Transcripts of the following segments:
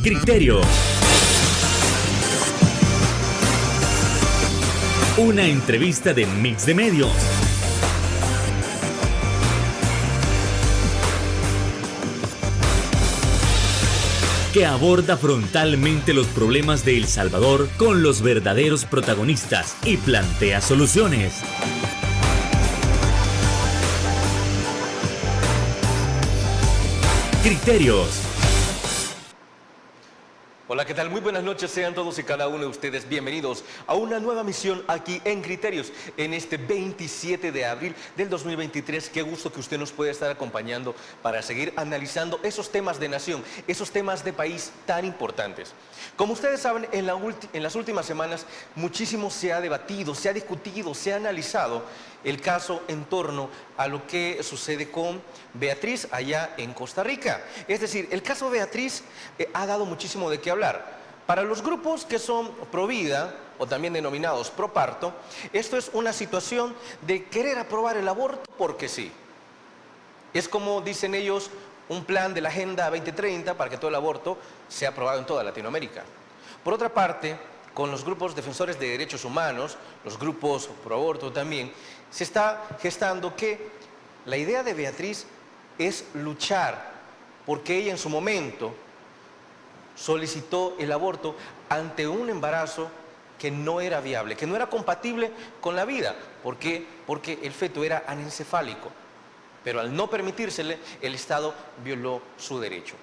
Criterios. Una entrevista de Mix de Medios. Que aborda frontalmente los problemas de El Salvador con los verdaderos protagonistas y plantea soluciones. Criterios. Hola, ¿qué tal? Muy buenas noches, sean todos y cada uno de ustedes bienvenidos a una nueva misión aquí en Criterios, en este 27 de abril del 2023. Qué gusto que usted nos pueda estar acompañando para seguir analizando esos temas de nación, esos temas de país tan importantes. Como ustedes saben, en las últimas semanas muchísimo se ha debatido, se ha discutido, se ha analizado el caso en torno a lo que sucede con Beatriz allá en Costa Rica. Es decir, el caso Beatriz ha dado muchísimo de qué hablar. Para los grupos que son pro vida o también denominados pro parto, esto es una situación de querer aprobar el aborto porque sí. Es como dicen ellos, un plan de la Agenda 2030 para que todo el aborto sea aprobado en toda Latinoamérica. Por otra parte, con los grupos defensores de derechos humanos, los grupos pro aborto también, se está gestando que la idea de Beatriz es luchar porque ella en su momento solicitó el aborto ante un embarazo que no era viable, que no era compatible con la vida. ¿Por qué? Porque el feto era anencefálico, pero al no permitírsele, el Estado violó su derecho.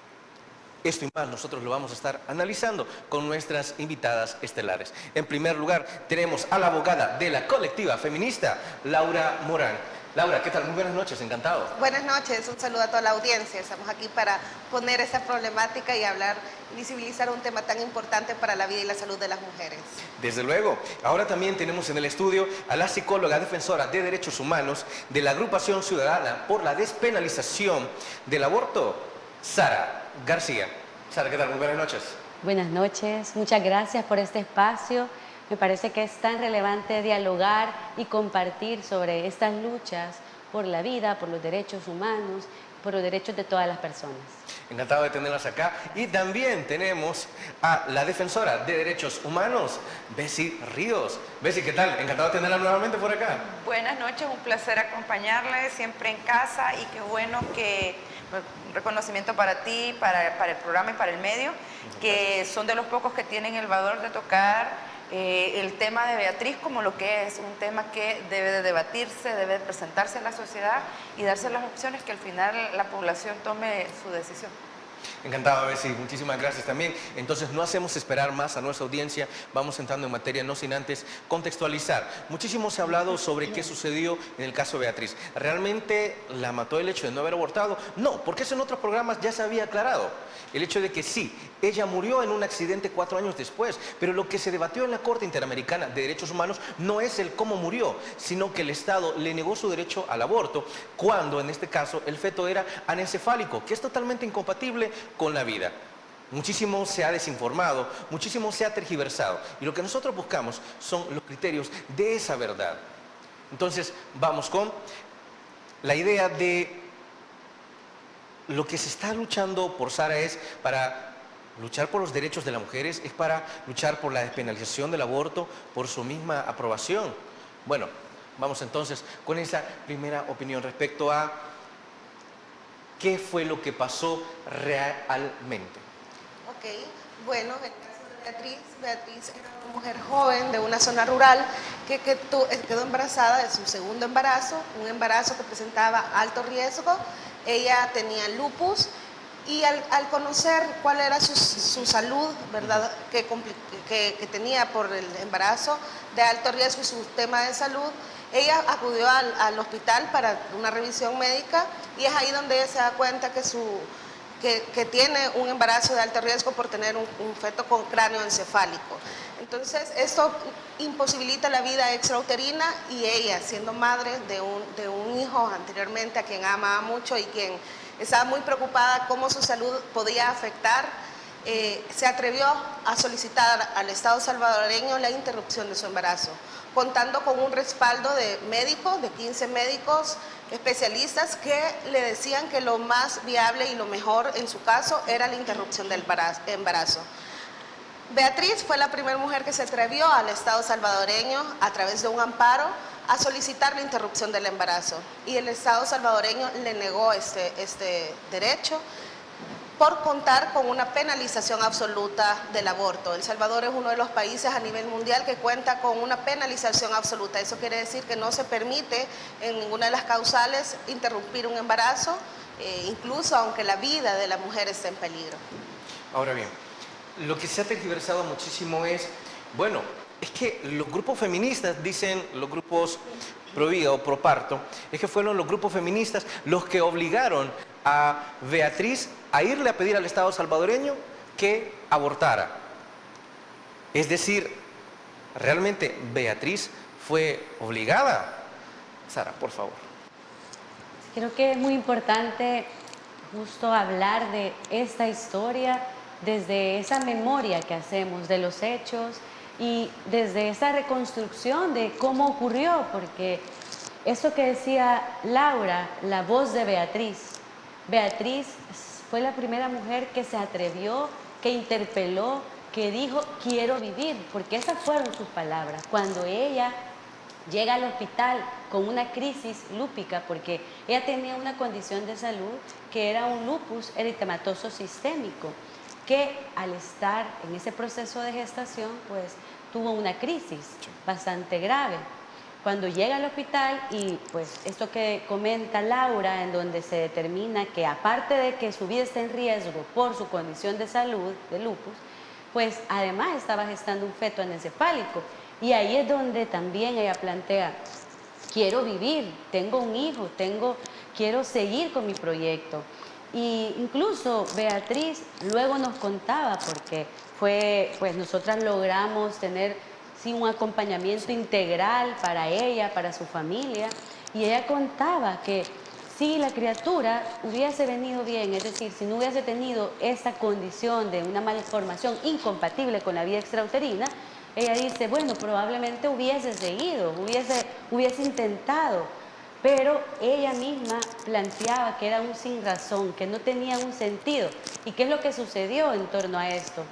Esto y más nosotros lo vamos a estar analizando con nuestras invitadas estelares. En primer lugar, tenemos a la abogada de la colectiva feminista, Laura Morán. Laura, ¿qué tal? Muy buenas noches, encantado. Buenas noches, un saludo a toda la audiencia. Estamos aquí para poner esa problemática y hablar, visibilizar un tema tan importante para la vida y la salud de las mujeres. Desde luego. Ahora también tenemos en el estudio a la psicóloga defensora de derechos humanos de la Agrupación Ciudadana por la Despenalización del Aborto, Sara García. Sara, ¿qué tal? Muy buenas noches. Buenas noches, muchas gracias por este espacio. Me parece que es tan relevante dialogar y compartir sobre estas luchas por la vida, por los derechos humanos, por los derechos de todas las personas. Encantado de tenerlas acá. Y también tenemos a la defensora de derechos humanos, Bessie Ríos. Bessie, ¿qué tal? Encantado de tenerla nuevamente por acá. Buenas noches, un placer acompañarle siempre en casa y qué bueno que un reconocimiento para ti, para el programa y para el medio, que son de los pocos que tienen el valor de tocar el tema de Beatriz como lo que es un tema que debe de debatirse, debe de presentarse a la sociedad y darse las opciones que al final la población tome su decisión. Encantado, Bessie, muchísimas gracias también. Entonces no hacemos esperar más a nuestra audiencia, vamos entrando en materia, no sin antes contextualizar. Muchísimo se ha hablado sobre qué sucedió en el caso Beatriz. ¿Realmente la mató el hecho de no haber abortado? No, porque eso en otros programas ya se había aclarado. El hecho de que sí, ella murió en un accidente 4 años después, pero lo que se debatió en la Corte Interamericana de Derechos Humanos no es el cómo murió, sino que el Estado le negó su derecho al aborto cuando en este caso el feto era anencefálico, que es totalmente incompatible con la vida. Muchísimo se ha desinformado, muchísimo se ha tergiversado y lo que nosotros buscamos son los criterios de esa verdad. Entonces vamos con la idea de lo que se está luchando por Sara es para luchar por los derechos de las mujeres, es para luchar por la despenalización del aborto, por su misma aprobación. Bueno, vamos entonces con esa primera opinión respecto a qué fue lo que pasó realmente. Ok, bueno, en el caso de Beatriz era una mujer joven de una zona rural que quedó embarazada de su segundo embarazo, un embarazo que presentaba alto riesgo. Ella tenía lupus y al conocer cuál era su salud, ¿verdad? Que tenía por el embarazo de alto riesgo y su tema de salud, ella acudió al hospital para una revisión médica y es ahí donde ella se da cuenta que tiene un embarazo de alto riesgo por tener un feto con cráneo encefálico. Entonces, esto imposibilita la vida extrauterina y ella, siendo madre de un hijo anteriormente a quien amaba mucho y quien estaba muy preocupada cómo su salud podía afectar, se atrevió a solicitar al Estado salvadoreño la interrupción de su embarazo, contando con un respaldo de médicos, de 15 médicos especialistas que le decían que lo más viable y lo mejor en su caso era la interrupción del embarazo. Beatriz fue la primera mujer que se atrevió al Estado salvadoreño, a través de un amparo, a solicitar la interrupción del embarazo. Y el Estado salvadoreño le negó este derecho por contar con una penalización absoluta del aborto. El Salvador es uno de los países a nivel mundial que cuenta con una penalización absoluta. Eso quiere decir que no se permite en ninguna de las causales interrumpir un embarazo, incluso aunque la vida de la mujer esté en peligro. Ahora bien, lo que se ha tergiversado muchísimo es, bueno, es que los grupos feministas, dicen los grupos pro vida o pro parto, es que fueron los grupos feministas los que obligaron a Beatriz a irle a pedir al Estado salvadoreño que abortara. Es decir, realmente Beatriz fue obligada. Sara, por favor. Creo que es muy importante justo hablar de esta historia desde esa memoria que hacemos de los hechos y desde esa reconstrucción de cómo ocurrió, porque eso que decía Laura, la voz de Beatriz. Beatriz fue la primera mujer que se atrevió, que interpeló, que dijo, quiero vivir, porque esas fueron sus palabras. Cuando ella llega al hospital con una crisis lúpica, porque ella tenía una condición de salud que era un lupus eritematoso sistémico, que al estar en ese proceso de gestación, pues tuvo una crisis bastante grave. Cuando llega al hospital y pues esto que comenta Laura, en donde se determina que aparte de que su vida está en riesgo por su condición de salud, de lupus, pues además estaba gestando un feto anencefálico. Y ahí es donde también ella plantea, quiero vivir, tengo un hijo, quiero seguir con mi proyecto. Y incluso Beatriz luego nos contaba, porque pues nosotras logramos tener un acompañamiento integral para ella, para su familia, y ella contaba que si la criatura hubiese venido bien, es decir, si no hubiese tenido esta condición de una malformación incompatible con la vida extrauterina, ella dice, bueno, probablemente hubiese seguido, hubiese intentado, pero ella misma planteaba que era un sin razón, que no tenía un sentido. ¿Y qué es lo que sucedió en torno a esto?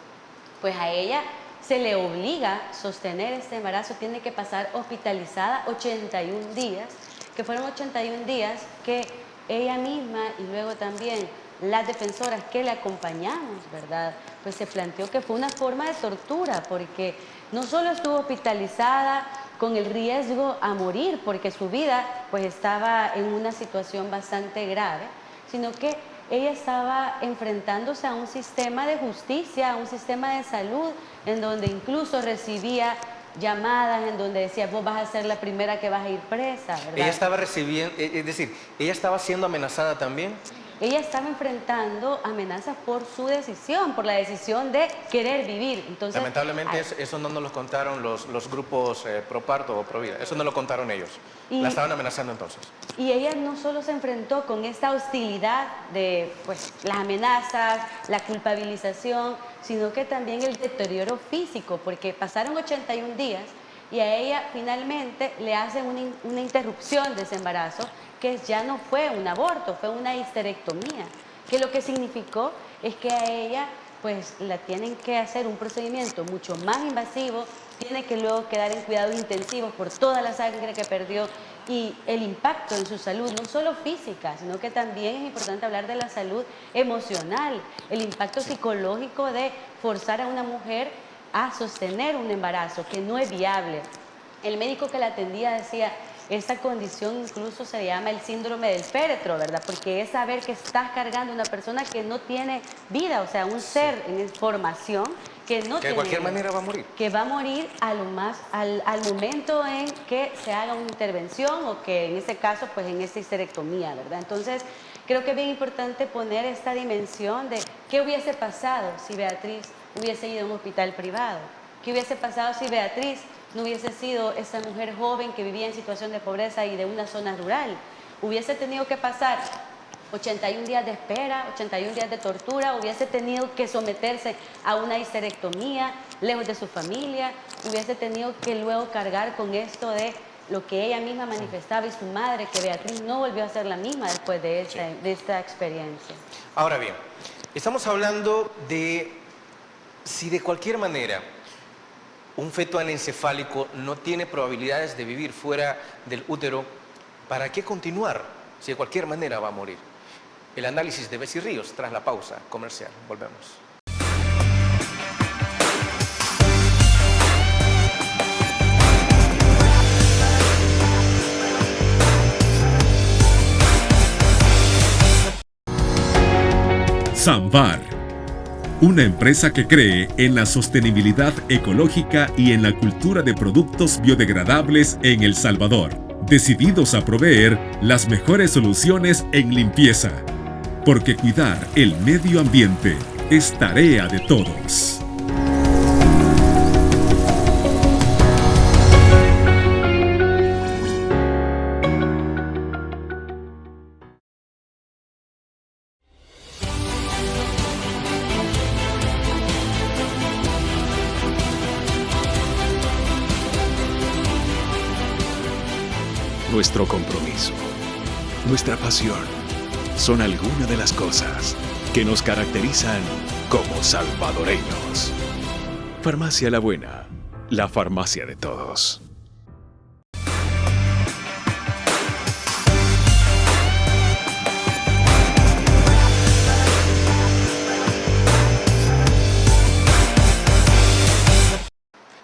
Pues a ella se le obliga a sostener este embarazo, tiene que pasar hospitalizada 81 días, que fueron 81 días que ella misma y luego también las defensoras que le acompañamos, ¿verdad? Pues se planteó que fue una forma de tortura, porque no solo estuvo hospitalizada con el riesgo a morir, porque su vida pues estaba en una situación bastante grave, sino que ella estaba enfrentándose a un sistema de justicia, a un sistema de salud, en donde incluso recibía llamadas, en donde decía, vos vas a ser la primera que vas a ir presa, ¿verdad? Ella estaba recibiendo, es decir, ella estaba siendo amenazada también. Ella estaba enfrentando amenazas por su decisión, por la decisión de querer vivir. Entonces, lamentablemente eso no nos lo contaron los grupos pro parto o pro vida, eso no lo contaron ellos. La estaban amenazando entonces. Y ella no solo se enfrentó con esta hostilidad de pues, las amenazas, la culpabilización, sino que también el deterioro físico, porque pasaron 81 días y a ella finalmente le hacen una interrupción de ese embarazo, que ya no fue un aborto, fue una histerectomía, que lo que significó es que a ella pues la tienen que hacer un procedimiento mucho más invasivo, tiene que luego quedar en cuidados intensivos por toda la sangre que perdió y el impacto en su salud, no solo física, sino que también es importante hablar de la salud emocional, el impacto psicológico de forzar a una mujer a sostener un embarazo que no es viable. El médico que la atendía decía, esta condición incluso se llama el síndrome del féretro, ¿verdad? Porque es saber que estás cargando una persona que no tiene vida, o sea, un ser en formación que no tiene de cualquier vida, manera va a morir. que va a morir al momento en que se haga una intervención o que en ese caso, pues en esta histerectomía, ¿verdad? Entonces, creo que es bien importante poner esta dimensión de qué hubiese pasado si Beatriz hubiese ido a un hospital privado, qué hubiese pasado si Beatriz no hubiese sido esa mujer joven que vivía en situación de pobreza y de una zona rural. Hubiese tenido que pasar 81 días de espera, 81 días de tortura, hubiese tenido que someterse a una histerectomía, lejos de su familia, hubiese tenido que luego cargar con esto de lo que ella misma manifestaba y su madre, que Beatriz no volvió a ser la misma después de esta experiencia. Ahora bien, estamos hablando de si de cualquier manera un feto anencefálico no tiene probabilidades de vivir fuera del útero, ¿para qué continuar si de cualquier manera va a morir? El análisis de Bessie Ríos tras la pausa comercial. Volvemos. Sambar, una empresa que cree en la sostenibilidad ecológica y en la cultura de productos biodegradables en El Salvador, decididos a proveer las mejores soluciones en limpieza, porque cuidar el medio ambiente es tarea de todos. Nuestro compromiso, nuestra pasión, son algunas de las cosas que nos caracterizan como salvadoreños. Farmacia La Buena, la farmacia de todos.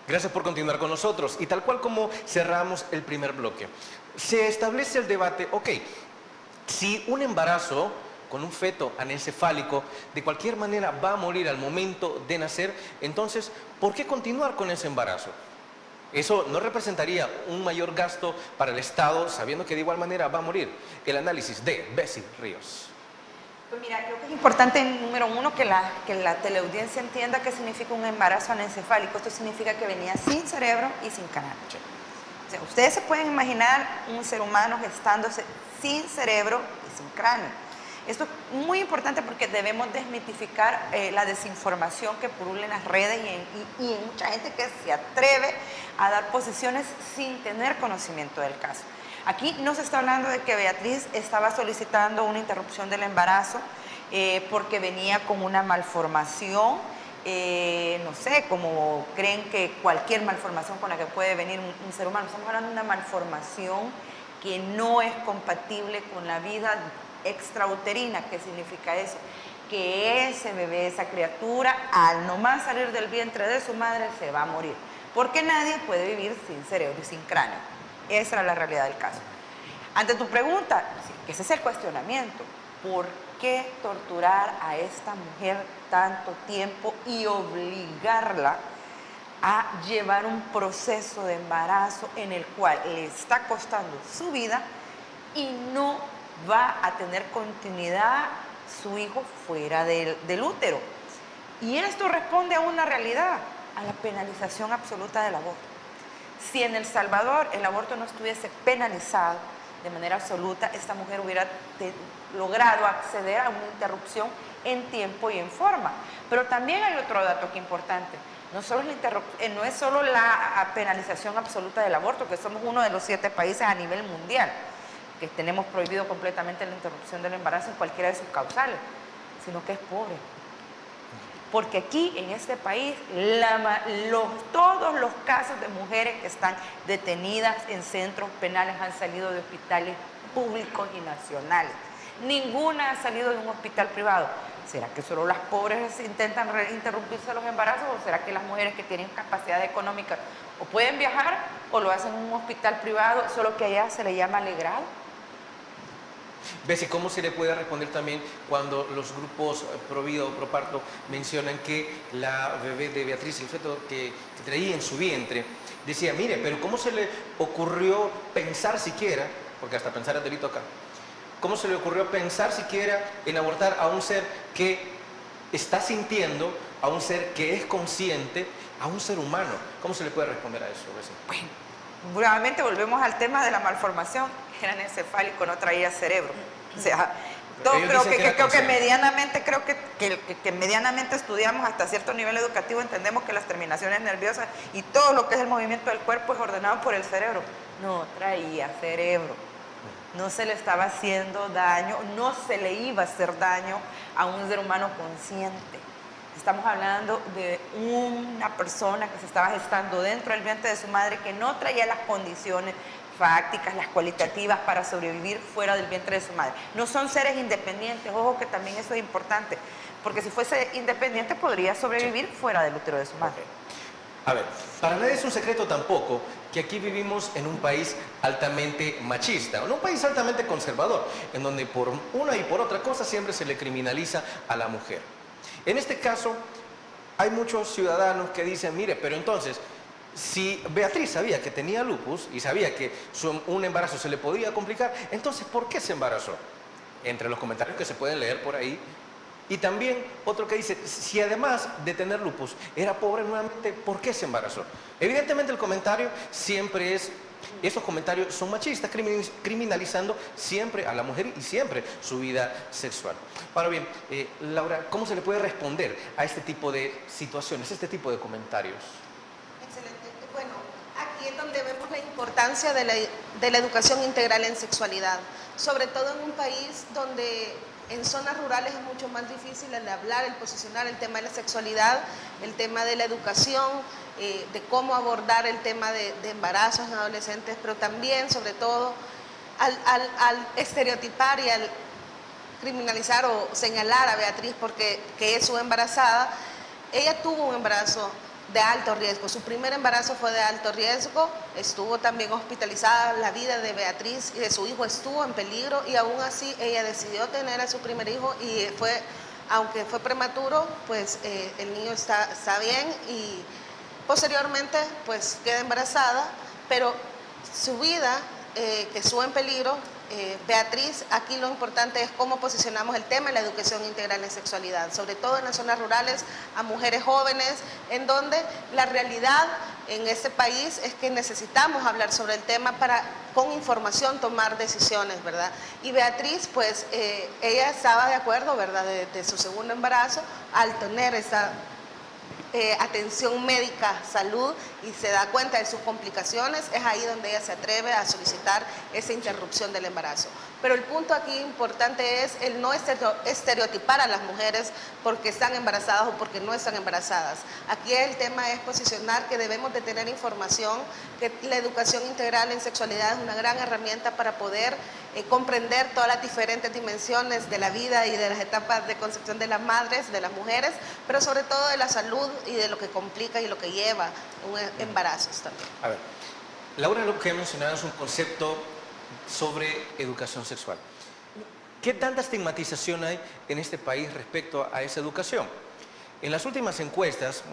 Gracias por continuar con nosotros. Y tal cual como cerramos el primer bloque, se establece el debate, ok, si un embarazo con un feto anencefálico de cualquier manera va a morir al momento de nacer, entonces, ¿por qué continuar con ese embarazo? ¿Eso no representaría un mayor gasto para el Estado sabiendo que de igual manera va a morir? El análisis de Bessie Ríos. Pues mira, creo que es importante, número uno, que la teleaudiencia entienda qué significa un embarazo anencefálico. Esto significa que venía sin cerebro y sin cráneo. Sí. O sea, ustedes se pueden imaginar un ser humano gestándose sin cerebro y sin cráneo. Esto es muy importante porque debemos desmitificar la desinformación que pulula en las redes y en mucha gente que se atreve a dar posiciones sin tener conocimiento del caso. Aquí no se está hablando de que Beatriz estaba solicitando una interrupción del embarazo porque venía con una malformación, no sé, como creen que cualquier malformación con la que puede venir un ser humano. Estamos hablando de una malformación que no es compatible con la vida extrauterina. ¿Qué significa eso? Que ese bebé, esa criatura, al nomás salir del vientre de su madre, se va a morir. Porque nadie puede vivir sin cerebro y sin cráneo. Esa era la realidad del caso. Ante tu pregunta, sí, ese es el cuestionamiento. ¿Por qué torturar a esta mujer tanto tiempo y obligarla a llevar un proceso de embarazo en el cual le está costando su vida y no va a tener continuidad su hijo fuera del útero? Y esto responde a una realidad, a la penalización absoluta del aborto. Si en El Salvador el aborto no estuviese penalizado de manera absoluta, esta mujer hubiera logrado acceder a una interrupción en tiempo y en forma. Pero también hay otro dato que es importante. No es solo la penalización absoluta del aborto, que somos uno de los 7 países a nivel mundial que tenemos prohibido completamente la interrupción del embarazo en cualquiera de sus causales, sino que es pobre. Porque aquí, en este país, todos los casos de mujeres que están detenidas en centros penales han salido de hospitales públicos y nacionales. Ninguna ha salido de un hospital privado. ¿Será que solo las pobres intentan interrumpirse los embarazos o será que las mujeres que tienen capacidad económica o pueden viajar o lo hacen en un hospital privado, solo que allá se le llama legrado? Bessie, ¿cómo se le puede responder también cuando los grupos pro vida o pro parto mencionan que la bebé de Beatriz, el feto que traía en su vientre, decía, mire, pero ¿cómo se le ocurrió pensar siquiera, porque hasta pensar es delito acá, cómo se le ocurrió pensar siquiera en abortar a un ser que está sintiendo, a un ser que es consciente, a un ser humano? ¿Cómo se le puede responder a eso, Bessie? Bueno, nuevamente volvemos al tema de la malformación. Era anencefálico, no traía cerebro. O sea, Todos Ellos creo dicen que, era creo que consciente. medianamente, que medianamente estudiamos hasta cierto nivel educativo, entendemos que las terminaciones nerviosas y todo lo que es el movimiento del cuerpo es ordenado por el cerebro. No traía cerebro. No se le estaba haciendo daño, no se le iba a hacer daño a un ser humano consciente. Estamos hablando de una persona que se estaba gestando dentro del vientre de su madre, que no traía las condiciones fácticas, las cualitativas para sobrevivir fuera del vientre de su madre. No son seres independientes, ojo que también eso es importante, porque si fuese independiente podría sobrevivir fuera del útero de su madre. A ver, para nadie es un secreto tampoco que aquí vivimos en un país altamente machista, en un país altamente conservador, en donde por una y por otra cosa siempre se le criminaliza a la mujer. En este caso, hay muchos ciudadanos que dicen, mire, pero entonces, si Beatriz sabía que tenía lupus y sabía que un embarazo se le podía complicar, entonces, ¿por qué se embarazó? Entre los comentarios que se pueden leer por ahí. Y también otro que dice, si además de tener lupus era pobre nuevamente, ¿por qué se embarazó? Evidentemente el comentario siempre es, esos comentarios son machistas, criminalizando siempre a la mujer y siempre su vida sexual. Ahora bien, Laura, ¿cómo se le puede responder a este tipo de situaciones, este tipo de comentarios? Excelente. Bueno, aquí es donde vemos la importancia de la educación integral en sexualidad, sobre todo en un país donde en zonas rurales es mucho más difícil el hablar, el posicionar el tema de la sexualidad, el tema de la educación, de cómo abordar el tema de embarazos en adolescentes, pero también, sobre todo, al estereotipar y al criminalizar o señalar a Beatriz porque que es su embarazada. Ella tuvo un embarazo de alto riesgo, su primer embarazo fue de alto riesgo, estuvo también hospitalizada, la vida de Beatriz y de su hijo estuvo en peligro y aún así ella decidió tener a su primer hijo y aunque fue prematuro, pues el niño está bien y posteriormente pues queda embarazada, pero su vida que estuvo en peligro. Beatriz, aquí lo importante es cómo posicionamos el tema de la educación integral en sexualidad, sobre todo en las zonas rurales, a mujeres jóvenes, en donde la realidad en este país es que necesitamos hablar sobre el tema para, con información, tomar decisiones, ¿verdad? Y Beatriz, pues, ella estaba de acuerdo, ¿verdad?, de su segundo embarazo, al tener esa atención médica, salud, y se da cuenta de sus complicaciones, es ahí donde ella se atreve a solicitar esa interrupción del embarazo. Pero el punto aquí importante es el no estereotipar a las mujeres porque están embarazadas o porque no están embarazadas. Aquí el tema es posicionar que debemos de tener información, que la educación integral en sexualidad es una gran herramienta para poder comprender todas las diferentes dimensiones de la vida y de las etapas de concepción de las madres, de las mujeres, pero sobre todo de la salud y de lo que complica y lo que lleva un embarazo también. A ver, Laura, lo que ha mencionado es un concepto sobre educación sexual. ¿Qué tanta estigmatización hay en este país respecto a esa educación? En las últimas encuestas,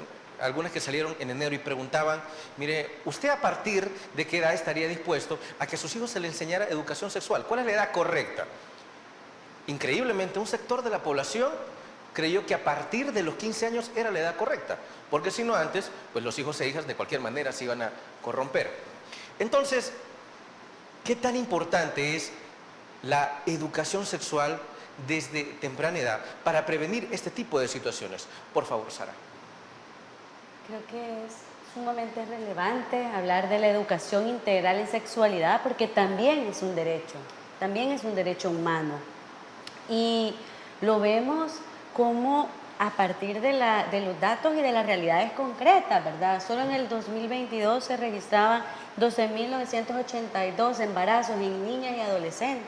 algunas que salieron en enero y preguntaban, mire, ¿usted a partir de qué edad estaría dispuesto a que a sus hijos se les enseñara educación sexual? ¿Cuál es la edad correcta? Increíblemente, un sector de la población creyó que a partir de los 15 años era la edad correcta, porque si no antes, pues los hijos e hijas de cualquier manera se iban a corromper. Entonces, ¿qué tan importante es la educación sexual desde temprana edad para prevenir este tipo de situaciones? Por favor, Sara. Creo que es sumamente relevante hablar de la educación integral en sexualidad porque también es un derecho humano. Y lo vemos como a partir de los datos y de las realidades concretas, ¿verdad? Solo en el 2022 se registraban 12.982 embarazos en niñas y adolescentes.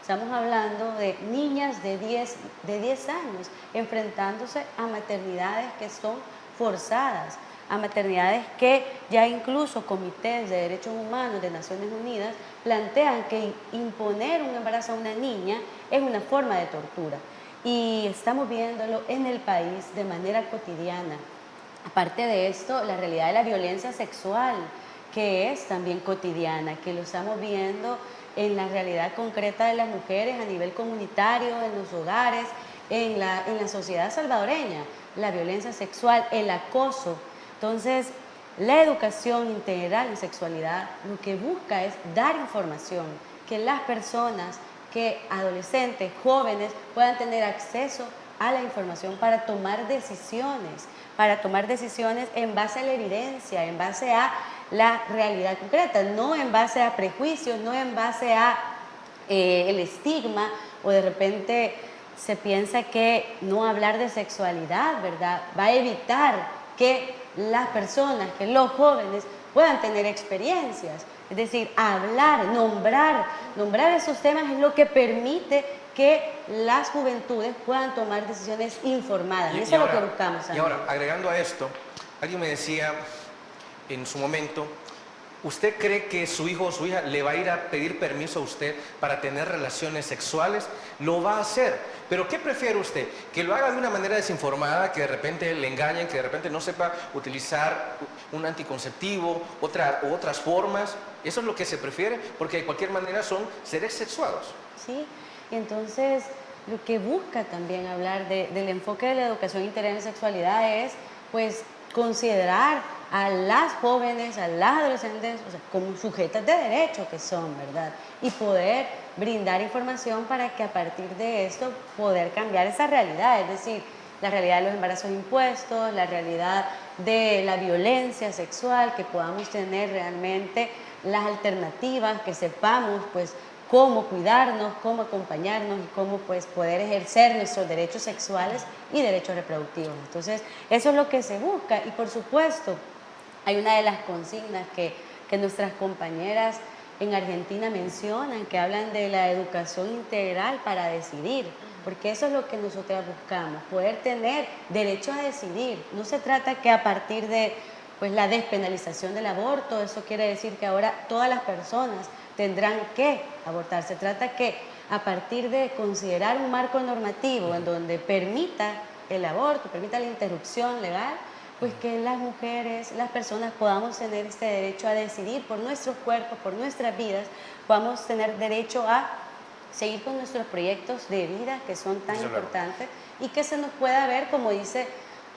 Estamos hablando de niñas de 10 años enfrentándose a maternidades que son forzadas, a maternidades que ya incluso comités de derechos humanos de Naciones Unidas plantean que imponer un embarazo a una niña es una forma de tortura. Y estamos viéndolo en el país de manera cotidiana. Aparte de esto, la realidad de la violencia sexual, que es también cotidiana, que lo estamos viendo en la realidad concreta de las mujeres a nivel comunitario, en los hogares, en la sociedad salvadoreña, la violencia sexual, el acoso. Entonces, la educación integral en sexualidad lo que busca es dar información, que las personas que adolescentes, jóvenes puedan tener acceso a la información para tomar decisiones en base a la evidencia, en base a la realidad concreta, no en base a prejuicios, no en base a el estigma, o de repente se piensa que no hablar de sexualidad, ¿verdad?, va a evitar que las personas, que los jóvenes puedan tener experiencias. Es decir, hablar, nombrar esos temas es lo que permite que las juventudes puedan tomar decisiones informadas. Eso es lo que buscamos. Y ahora, agregando a esto, alguien me decía en su momento, ¿usted cree que su hijo o su hija le va a ir a pedir permiso a usted para tener relaciones sexuales? Lo va a hacer. Pero ¿qué prefiere usted? ¿Que lo haga de una manera desinformada, que de repente le engañen, que de repente no sepa utilizar un anticonceptivo, otras formas? Eso es lo que se prefiere, porque de cualquier manera son seres sexuados. Sí, y entonces lo que busca también hablar del enfoque de la educación integral en sexualidad es, pues, considerar a las jóvenes, a las adolescentes, o sea, como sujetas de derecho que son, ¿verdad? Y poder brindar información para que a partir de esto poder cambiar esa realidad, es decir, la realidad de los embarazos impuestos, la realidad de la violencia sexual, que podamos tener realmente las alternativas, que sepamos pues cómo cuidarnos, cómo acompañarnos y cómo pues poder ejercer nuestros derechos sexuales y derechos reproductivos. Entonces, eso es lo que se busca y por supuesto hay una de las consignas que nuestras compañeras en Argentina mencionan, que hablan de la educación integral para decidir, porque eso es lo que nosotras buscamos, poder tener derecho a decidir. No se trata que a partir de pues la despenalización del aborto, eso quiere decir que ahora todas las personas tendrán que abortar. Se trata que a partir de considerar un marco normativo en donde permita el aborto, permita la interrupción legal, pues que las mujeres, las personas podamos tener este derecho a decidir por nuestros cuerpos, por nuestras vidas, podamos tener derecho a seguir con nuestros proyectos de vida que son tan importantes y que se nos pueda ver, como dice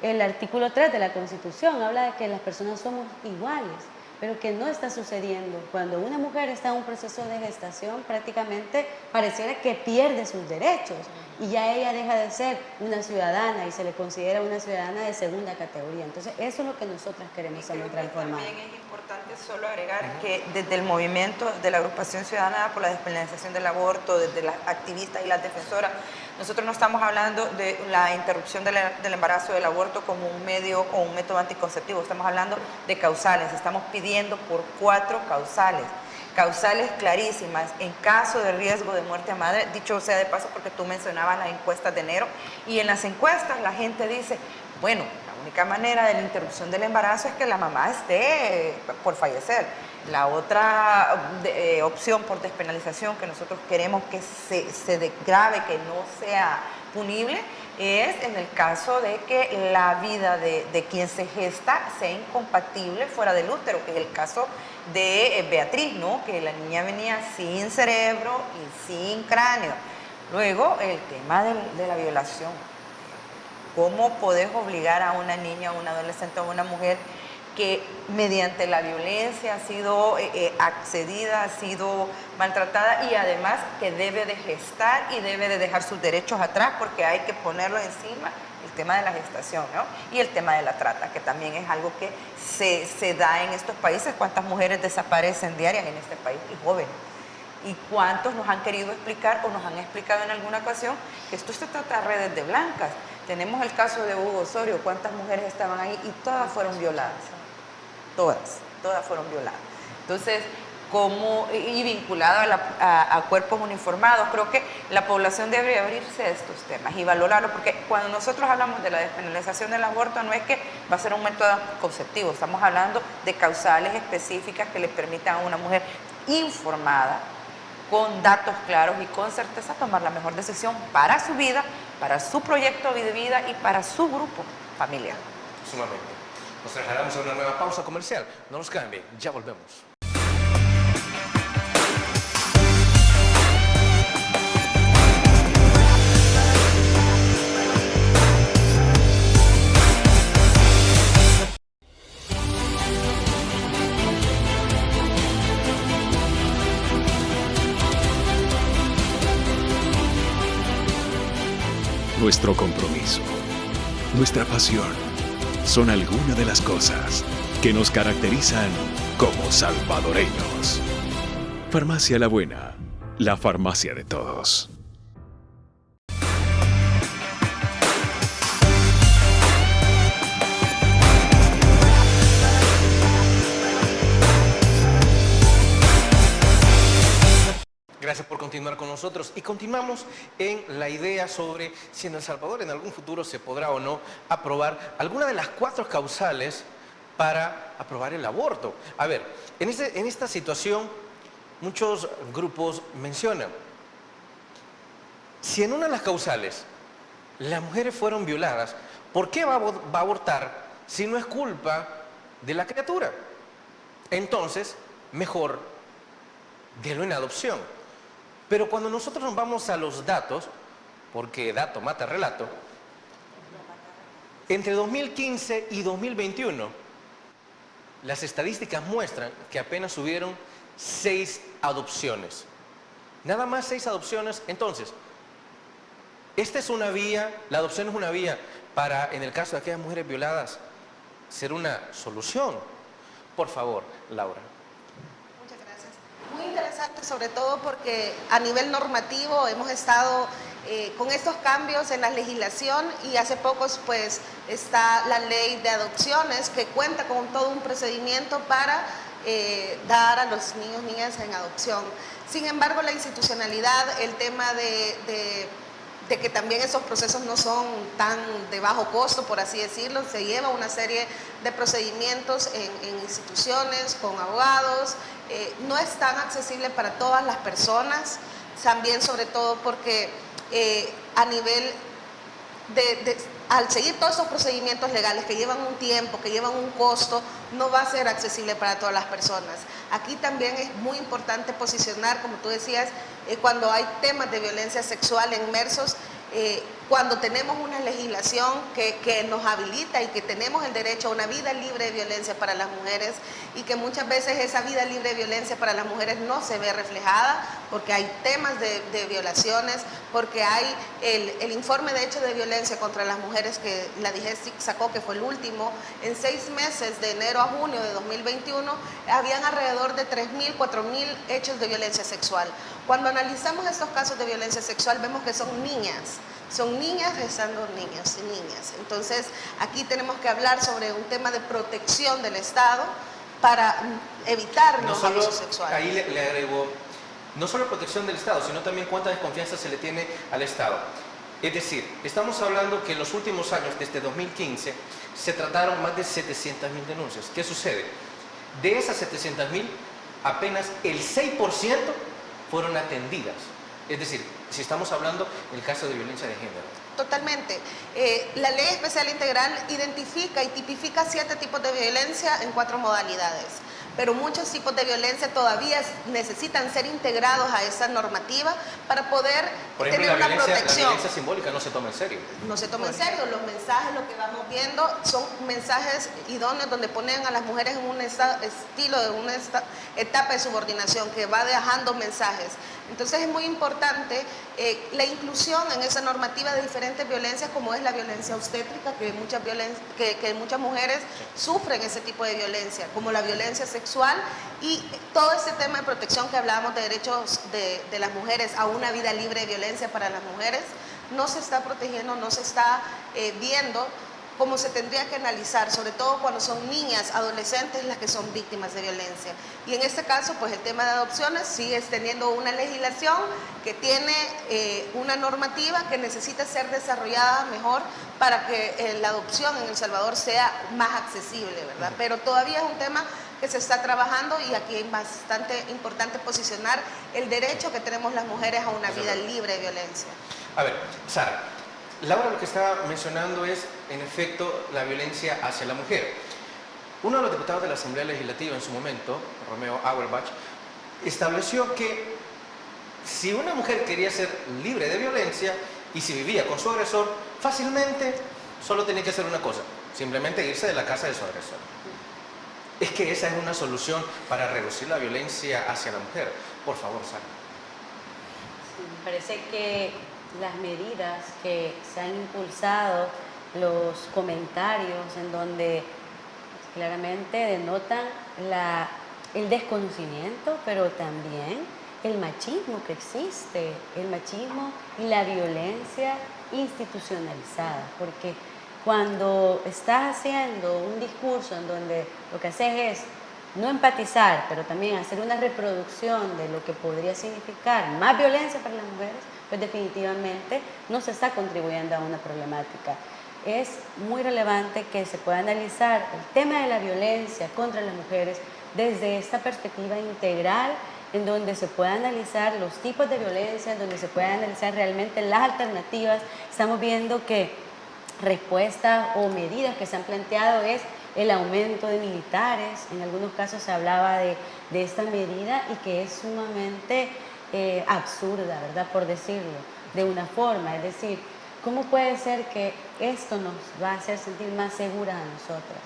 el artículo 3 de la Constitución, habla de que las personas somos iguales, pero que no está sucediendo. Cuando una mujer está en un proceso de gestación, prácticamente pareciera que pierde sus derechos y ya ella deja de ser una ciudadana y se le considera una ciudadana de segunda categoría. Entonces, eso es lo que nosotras queremos hacer transformar. También es importante solo agregar que desde el movimiento de la agrupación ciudadana por la despenalización del aborto, desde las activistas y las defensoras, nosotros no estamos hablando de la interrupción del embarazo, del aborto como un medio o un método anticonceptivo, estamos hablando de causales, estamos pidiendo por 4 causales clarísimas en caso de riesgo de muerte a madre, dicho sea de paso porque tú mencionabas las encuestas de enero, y en las encuestas la gente dice, bueno, la única manera de la interrupción del embarazo es que la mamá esté por fallecer. La otra opción por despenalización que nosotros queremos que se degrave, que no sea punible, es en el caso de que la vida de quien se gesta sea incompatible fuera del útero, que es el caso de Beatriz, ¿no? Que la niña venía sin cerebro y sin cráneo. Luego, el tema de la violación. ¿Cómo podés obligar a una niña, a una adolescente o a una mujer que mediante la violencia ha sido accedida, ha sido maltratada y además que debe de gestar y debe de dejar sus derechos atrás porque hay que ponerlo encima, el tema de la gestación, ¿no? Y el tema de la trata, que también es algo que se da en estos países. ¿Cuántas mujeres desaparecen diarias en este país y jóvenes? ¿Y cuántos nos han querido explicar o nos han explicado en alguna ocasión que esto se trata de redes de blancas? Tenemos el caso de Hugo Osorio, cuántas mujeres estaban ahí y todas fueron violadas. Todas fueron violadas. Entonces, y vinculado a cuerpos uniformados, creo que la población debe abrirse a estos temas y valorarlo, porque cuando nosotros hablamos de la despenalización del aborto no es que va a ser un método conceptivo, estamos hablando de causales específicas que le permitan a una mujer informada, con datos claros y con certeza tomar la mejor decisión para su vida, para su proyecto de vida y para su grupo familiar. Sumamente. Nos trasladamos a una nueva pausa comercial. No nos cambien, ya volvemos. Nuestro compromiso, nuestra pasión, son algunas de las cosas que nos caracterizan como salvadoreños. Farmacia La Buena, la farmacia de todos. Gracias por continuar con nosotros y continuamos en la idea sobre si en El Salvador en algún futuro se podrá o no aprobar alguna de las 4 causales para aprobar el aborto. A ver, en esta situación muchos grupos mencionan, si en una de las causales las mujeres fueron violadas, ¿por qué va a abortar si no es culpa de la criatura? Entonces, mejor délo en adopción. Pero cuando nosotros nos vamos a los datos, porque dato mata relato, entre 2015 y 2021, las estadísticas muestran que apenas hubieron 6 adopciones. Nada más 6 adopciones. Entonces, esta es una vía, la adopción es una vía para, en el caso de aquellas mujeres violadas, ser una solución. Por favor, Laura. Muy interesante, sobre todo porque a nivel normativo hemos estado con estos cambios en la legislación y hace pocos pues está la ley de adopciones que cuenta con todo un procedimiento para dar a los niños y niñas en adopción. Sin embargo, la institucionalidad, el tema de que también esos procesos no son tan de bajo costo, por así decirlo, se lleva una serie de procedimientos en instituciones, con abogados, no es tan accesible para todas las personas, también sobre todo porque a nivel al seguir todos esos procedimientos legales que llevan un tiempo, que llevan un costo, no va a ser accesible para todas las personas. Aquí también es muy importante posicionar, como tú decías, cuando hay temas de violencia sexual inmersos, cuando tenemos una legislación que nos habilita y que tenemos el derecho a una vida libre de violencia para las mujeres y que muchas veces esa vida libre de violencia para las mujeres no se ve reflejada porque hay temas de violaciones, porque hay el informe de hecho de violencia contra las mujeres que la DIGESTIC sacó, que fue el último, en 6 meses de enero a junio de 2021 habían alrededor de 3.000, 4.000 hechos de violencia sexual. Cuando analizamos estos casos de violencia sexual vemos que son niñas gestando niños y niñas. Entonces, aquí tenemos que hablar sobre un tema de protección del Estado para evitar los abusos sexuales. Ahí le agrego, no solo protección del Estado, sino también cuánta desconfianza se le tiene al Estado. Es decir, estamos hablando que en los últimos años, desde 2015, se trataron más de 700.000 denuncias. ¿Qué sucede? De esas 700.000, apenas el 6% fueron atendidas. Es decir, si estamos hablando del caso de violencia de género. Totalmente. La Ley Especial Integral identifica y tipifica 7 tipos de violencia en 4 modalidades, pero muchos tipos de violencia todavía necesitan ser integrados a esa normativa para poder por ejemplo, tener una protección. La violencia simbólica no se toma en serio. No se toma en serio. Los mensajes, lo que vamos viendo, son mensajes idóneos donde ponen a las mujeres en un estilo, de una etapa de subordinación que va dejando mensajes. Entonces es muy importante la inclusión en esa normativa de diferentes violencias, como es la violencia obstétrica, que muchas mujeres sufren ese tipo de violencia, como la violencia sexual y todo ese tema de protección que hablábamos de derechos de las mujeres a una vida libre de violencia para las mujeres, no se está protegiendo, no se está viendo como se tendría que analizar, sobre todo cuando son niñas, adolescentes las que son víctimas de violencia. Y en este caso, pues el tema de adopciones sigue teniendo una legislación que tiene una normativa que necesita ser desarrollada mejor para que la adopción en El Salvador sea más accesible, ¿verdad? Pero todavía es un tema que se está trabajando y aquí es bastante importante posicionar el derecho que tenemos las mujeres a una vida libre de violencia. A ver, Sara, Laura lo que estaba mencionando es, en efecto, la violencia hacia la mujer. Uno de los diputados de la Asamblea Legislativa en su momento, Romeo Auerbach, estableció que si una mujer quería ser libre de violencia y si vivía con su agresor, fácilmente solo tenía que hacer una cosa, simplemente irse de la casa de su agresor. Es que esa es una solución para reducir la violencia hacia la mujer. Por favor, Sara. Sí, me parece que las medidas que se han impulsado, los comentarios en donde claramente denotan el desconocimiento, pero también el machismo que existe, el machismo y la violencia institucionalizada, porque cuando estás haciendo un discurso en donde lo que haces es no empatizar, pero también hacer una reproducción de lo que podría significar más violencia para las mujeres, pues definitivamente no se está contribuyendo a una problemática. Es muy relevante que se pueda analizar el tema de la violencia contra las mujeres desde esta perspectiva integral, en donde se pueda analizar los tipos de violencia, en donde se pueda analizar realmente las alternativas. Estamos viendo que respuestas o medidas que se han planteado es el aumento de militares. En algunos casos se hablaba de esta medida y que es sumamente absurda, ¿verdad? Por decirlo de una forma. Es decir, ¿cómo puede ser que esto nos va a hacer sentir más seguras a nosotras?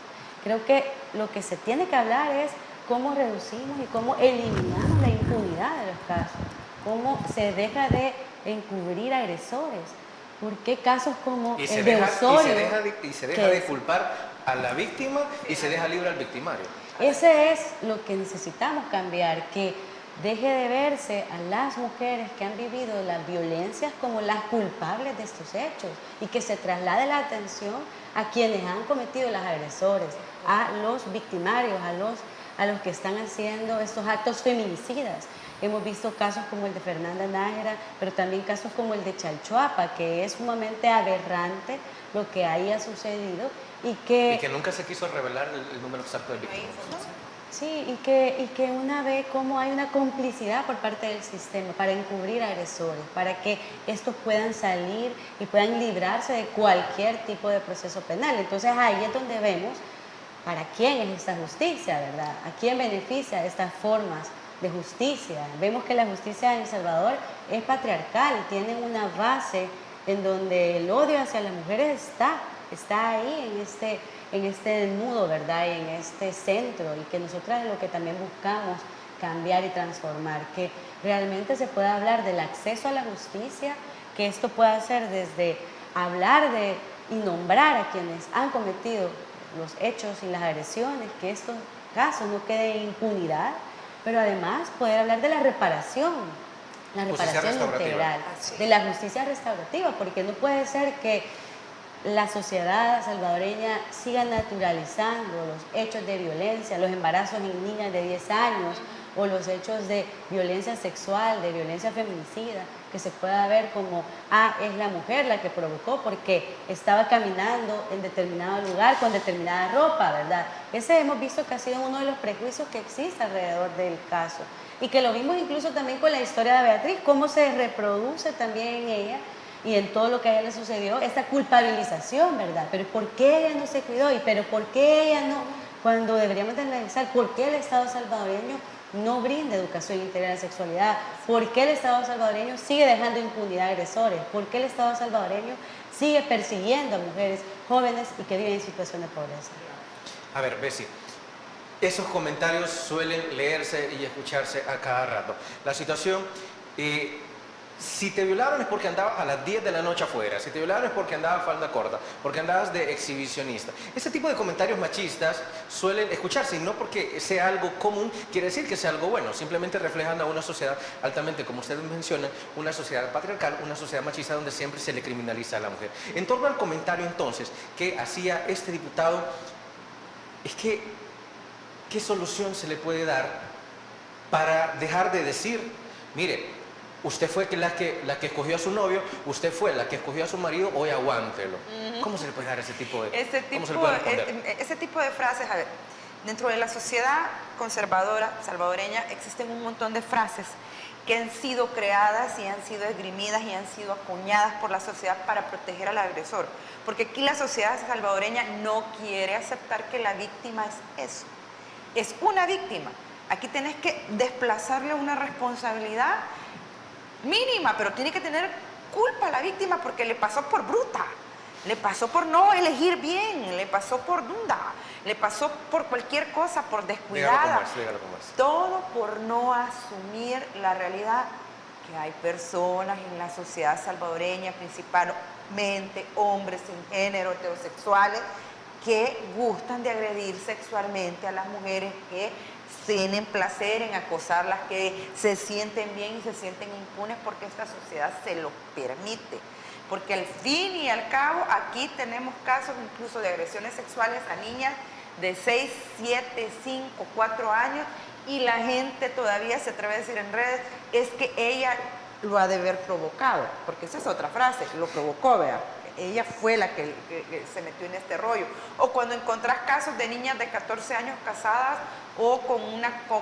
Creo que lo que se tiene que hablar es cómo reducimos y cómo eliminamos la impunidad de los casos, cómo se deja de encubrir agresores. ¿Por qué casos como el de Osorio? Y se deja de culpar a la víctima y se deja libre al victimario. Ese es lo que necesitamos cambiar, que deje de verse a las mujeres que han vivido las violencias como las culpables de estos hechos y que se traslade la atención a quienes han cometido los agresores, a los victimarios, a los que están haciendo estos actos feminicidas. Hemos visto casos como el de Fernanda Nájera, pero también casos como el de Chalchuapa, que es sumamente aberrante lo que ahí ha sucedido y que nunca se quiso revelar el número exacto de víctimas. Sí, y que una ve cómo hay una complicidad por parte del sistema para encubrir agresores, para que estos puedan salir y puedan librarse de cualquier tipo de proceso penal. Entonces ahí es donde vemos para quién es esta justicia, ¿verdad? ¿A quién beneficia estas formas de justicia? Vemos que la justicia en El Salvador es patriarcal y tiene una base en donde el odio hacia las mujeres está ahí en este nudo, ¿verdad? Y en este centro, y que nosotras lo que también buscamos cambiar y transformar, que realmente se pueda hablar del acceso a la justicia, que esto pueda ser desde hablar de y nombrar a quienes han cometido los hechos y las agresiones, que estos casos no queden en impunidad, pero además poder hablar de la reparación integral, de la justicia restaurativa, porque no puede ser que la sociedad salvadoreña siga naturalizando los hechos de violencia, los embarazos en niñas de 10 años o los hechos de violencia sexual, de violencia feminicida, que se pueda ver como, es la mujer la que provocó porque estaba caminando en determinado lugar con determinada ropa, ¿verdad? Ese hemos visto que ha sido uno de los prejuicios que existe alrededor del caso y que lo vimos incluso también con la historia de Beatriz, cómo se reproduce también en ella y en todo lo que a ella le sucedió, esta culpabilización, ¿verdad? Pero ¿por qué ella no se cuidó? ¿Pero por qué ella no? Cuando deberíamos de analizar por qué el Estado salvadoreño no brinda educación integral en sexualidad, por qué el Estado salvadoreño sigue dejando impunidad a agresores, por qué el Estado salvadoreño sigue persiguiendo a mujeres jóvenes y que viven en situación de pobreza. A ver, Bessie, esos comentarios suelen leerse y escucharse a cada rato. La situación... si te violaron es porque andabas a las 10 de la noche afuera, si te violaron es porque andabas falda corta, porque andabas de exhibicionista. Ese tipo de comentarios machistas suelen escucharse y no porque sea algo común quiere decir que sea algo bueno, simplemente reflejan a una sociedad altamente, como ustedes mencionan, una sociedad patriarcal, una sociedad machista donde siempre se le criminaliza a la mujer. En torno al comentario entonces que hacía este diputado, es que, ¿qué solución se le puede dar para dejar de decir, mire, usted fue la que escogió a su novio, usted fue la que escogió a su marido, hoy aguántelo? ¿Cómo se le puede dar ese tipo de ese tipo de frases? A ver, dentro de la sociedad conservadora salvadoreña existen un montón de frases que han sido creadas y han sido esgrimidas y han sido acuñadas por la sociedad para proteger al agresor. Porque aquí la sociedad salvadoreña no quiere aceptar que la víctima es eso. Es una víctima. Aquí tenés que desplazarle una responsabilidad mínima, pero tiene que tener culpa a la víctima porque le pasó por bruta, le pasó por no elegir bien, le pasó por dunda, le pasó por cualquier cosa, por descuidada. Dígalo con más. Todo por no asumir la realidad que hay personas en la sociedad salvadoreña, principalmente hombres sin género, heterosexuales, que gustan de agredir sexualmente a las mujeres, que tienen placer en acosarlas, que se sienten bien y se sienten impunes porque esta sociedad se lo permite. Porque al fin y al cabo aquí tenemos casos incluso de agresiones sexuales a niñas de 6, 7, 5, 4 años y la gente todavía se atreve a decir en redes, es que ella lo ha de haber provocado, porque esa es otra frase, lo provocó, vea. Ella fue la que se metió en este rollo. O cuando encontrás casos de niñas de 14 años casadas o con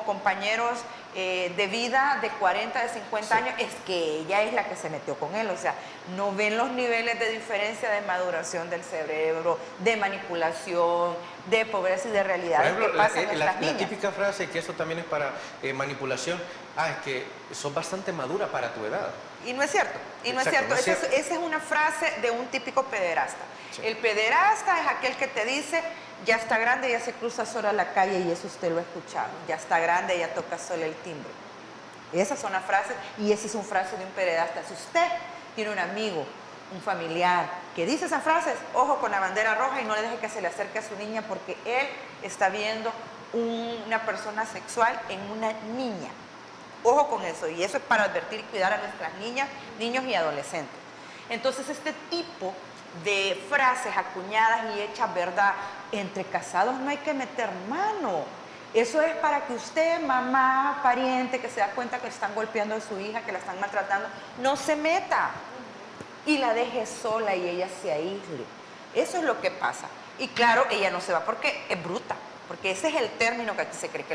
compañeros de vida de 40, de 50 años, es que ella es la que se metió con él. O sea, no ven los niveles de diferencia de maduración del cerebro, de manipulación, de pobreza y de realidad. Por ejemplo, que pasan estas la niñas. típica frase, que eso también es para manipulación, es que sos bastante madura para tu edad. Y no es cierto, y no Exacto, es cierto. no es cierto. Esa es una frase de un típico pederasta. Sí. El pederasta es aquel que te dice, ya está grande, ya se cruza sola la calle, y eso usted lo ha escuchado. Ya está grande, ya toca sola el timbre. Esas son las frases, y esa es una frase de un pederasta. Si usted tiene un amigo, un familiar, que dice esas frases, ojo con la bandera roja y no le deje que se le acerque a su niña, porque él está viendo una persona sexual en una niña. Ojo con eso, y eso es para advertir y cuidar a nuestras niñas, niños y adolescentes. Entonces, este tipo de frases acuñadas y hechas verdad, entre casados no hay que meter mano. Eso es para que usted, mamá, pariente, que se da cuenta que están golpeando a su hija, que la están maltratando, no se meta y la deje sola y ella se aísle. Eso es lo que pasa. Y claro, ella no se va porque es bruta, porque ese es el término que aquí se cree, que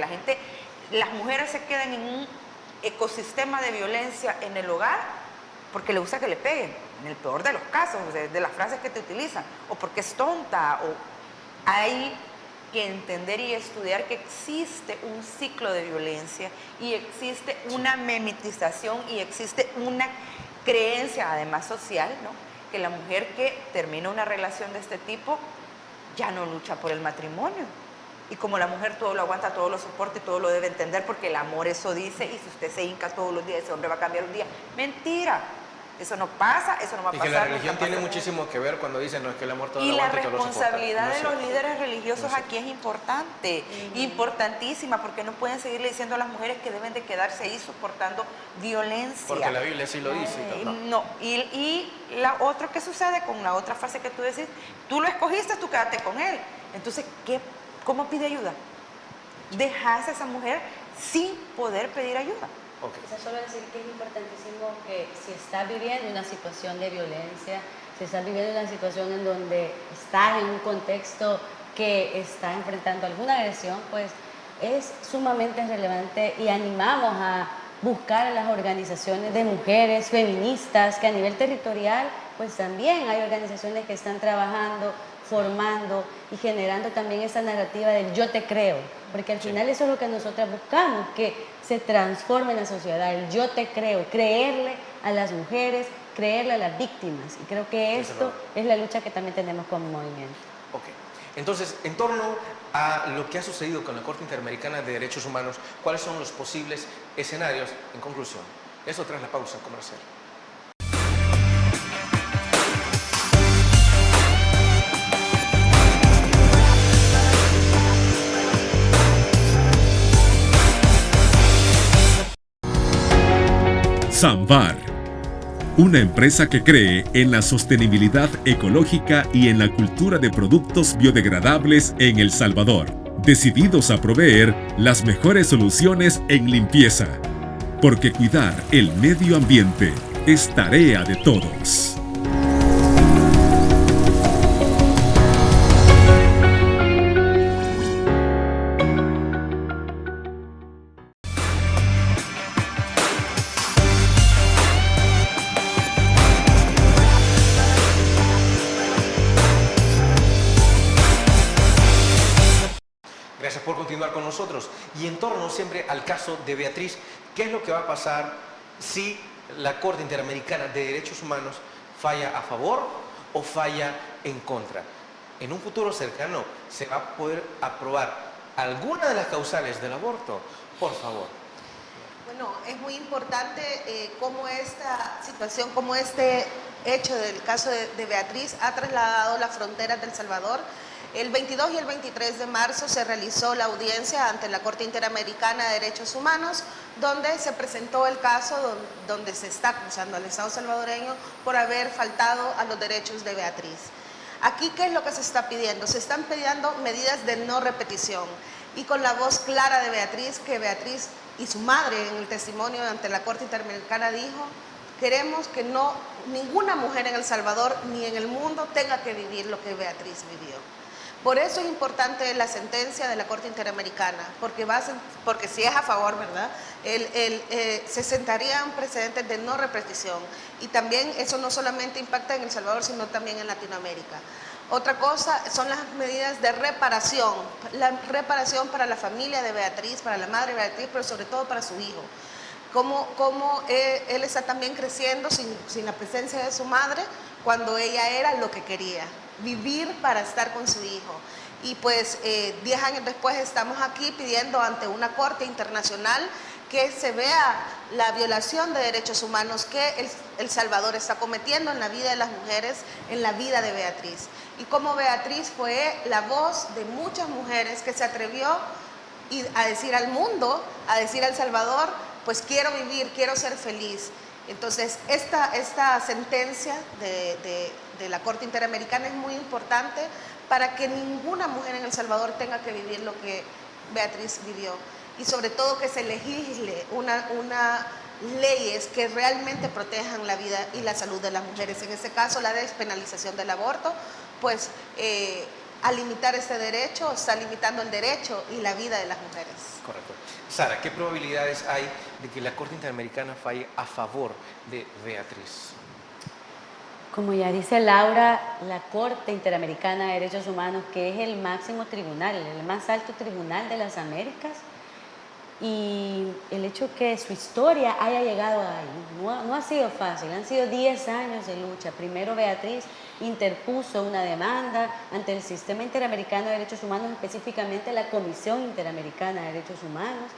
las mujeres se quedan en un ecosistema de violencia en el hogar porque le gusta que le peguen, en el peor de los casos, de las frases que te utilizan, o porque es tonta, o hay que entender y estudiar que existe un ciclo de violencia y existe una memetización y existe una creencia, además social, ¿no? Que la mujer que termina una relación de este tipo ya no lucha por el matrimonio. Y como la mujer todo lo aguanta, todo lo soporta y todo lo debe entender, porque el amor eso dice, y si usted se hinca todos los días, ese hombre va a cambiar un día. Mentira. Eso no pasa, eso no va a pasar. Y que la religión tiene muchísimo que ver cuando dicen, no, es que el amor todo y lo la aguanta y todo lo soporta. responsabilidad No de es los cierto. líderes religiosos No es aquí es importante, importantísima, porque no pueden seguirle diciendo a las mujeres que deben de quedarse ahí soportando violencia. Porque la Biblia sí lo dice. No, y la otra que sucede con la otra frase que tú decís, tú lo escogiste, tú quédate con él. Entonces, ¿cómo pide ayuda? Dejas a esa mujer sin poder pedir ayuda. Okay. Quizás solo decir que es importantísimo que si estás viviendo una situación de violencia, si estás viviendo una situación en donde estás en un contexto que está enfrentando alguna agresión, pues es sumamente relevante y animamos a buscar a las organizaciones de mujeres feministas, que a nivel territorial pues también hay organizaciones que están trabajando, formando y generando también esa narrativa del yo te creo, porque al final eso es lo que nosotras buscamos, que se transforme la sociedad, el yo te creo, creerle a las mujeres, creerle a las víctimas, y creo que esto es la lucha que también tenemos como movimiento. Ok, entonces, en torno a lo que ha sucedido con la Corte Interamericana de Derechos Humanos, ¿cuáles son los posibles escenarios en conclusión? Eso tras la pausa comercial. Samvar, una empresa que cree en la sostenibilidad ecológica y en la cultura de productos biodegradables en El Salvador, decididos a proveer las mejores soluciones en limpieza, porque cuidar el medio ambiente es tarea de todos. Gracias por continuar con nosotros. Y en torno siempre al caso de Beatriz, ¿qué es lo que va a pasar si la Corte Interamericana de Derechos Humanos falla a favor o falla en contra? En un futuro cercano, ¿se va a poder aprobar alguna de las causales del aborto? Por favor. Bueno, es muy importante cómo esta situación, cómo este hecho del caso de Beatriz ha trasladado las fronteras del Salvador. El 22 y el 23 de marzo se realizó la audiencia ante la Corte Interamericana de Derechos Humanos, donde se presentó el caso donde se está acusando al Estado salvadoreño por haber faltado a los derechos de Beatriz. Aquí, ¿qué es lo que se está pidiendo? Se están pidiendo medidas de no repetición y con la voz clara de Beatriz, que Beatriz y su madre en el testimonio ante la Corte Interamericana dijo: queremos que ninguna mujer en El Salvador ni en el mundo tenga que vivir lo que Beatriz vivió. Por eso es importante la sentencia de la Corte Interamericana, porque si es a favor, ¿verdad?, se sentarían precedentes de no repetición. Y también eso no solamente impacta en El Salvador, sino también en Latinoamérica. Otra cosa son las medidas de reparación, la reparación para la familia de Beatriz, para la madre de Beatriz, pero sobre todo para su hijo. Cómo él está también creciendo sin la presencia de su madre, cuando ella era lo que quería, vivir para estar con su hijo. Y pues 10 años después estamos aquí pidiendo ante una corte internacional que se vea la violación de derechos humanos que El Salvador está cometiendo en la vida de las mujeres, en la vida de Beatriz. Y como Beatriz fue la voz de muchas mujeres que se atrevió a decir al mundo, a decir a El Salvador, pues quiero vivir, quiero ser feliz. Entonces, esta sentencia de la Corte Interamericana es muy importante para que ninguna mujer en El Salvador tenga que vivir lo que Beatriz vivió. Y sobre todo que se legisle leyes que realmente protejan la vida y la salud de las mujeres. En este caso, la despenalización del aborto, pues al limitar este derecho, está limitando el derecho y la vida de las mujeres. Correcto. Sara, ¿qué probabilidades hay de que la Corte Interamericana falle a favor de Beatriz? Como ya dice Laura, la Corte Interamericana de Derechos Humanos, que es el máximo tribunal, el más alto tribunal de las Américas, y el hecho que su historia haya llegado ahí, no ha sido fácil, han sido 10 años de lucha. Primero Beatriz interpuso una demanda ante el Sistema Interamericano de Derechos Humanos, específicamente la Comisión Interamericana de Derechos Humanos.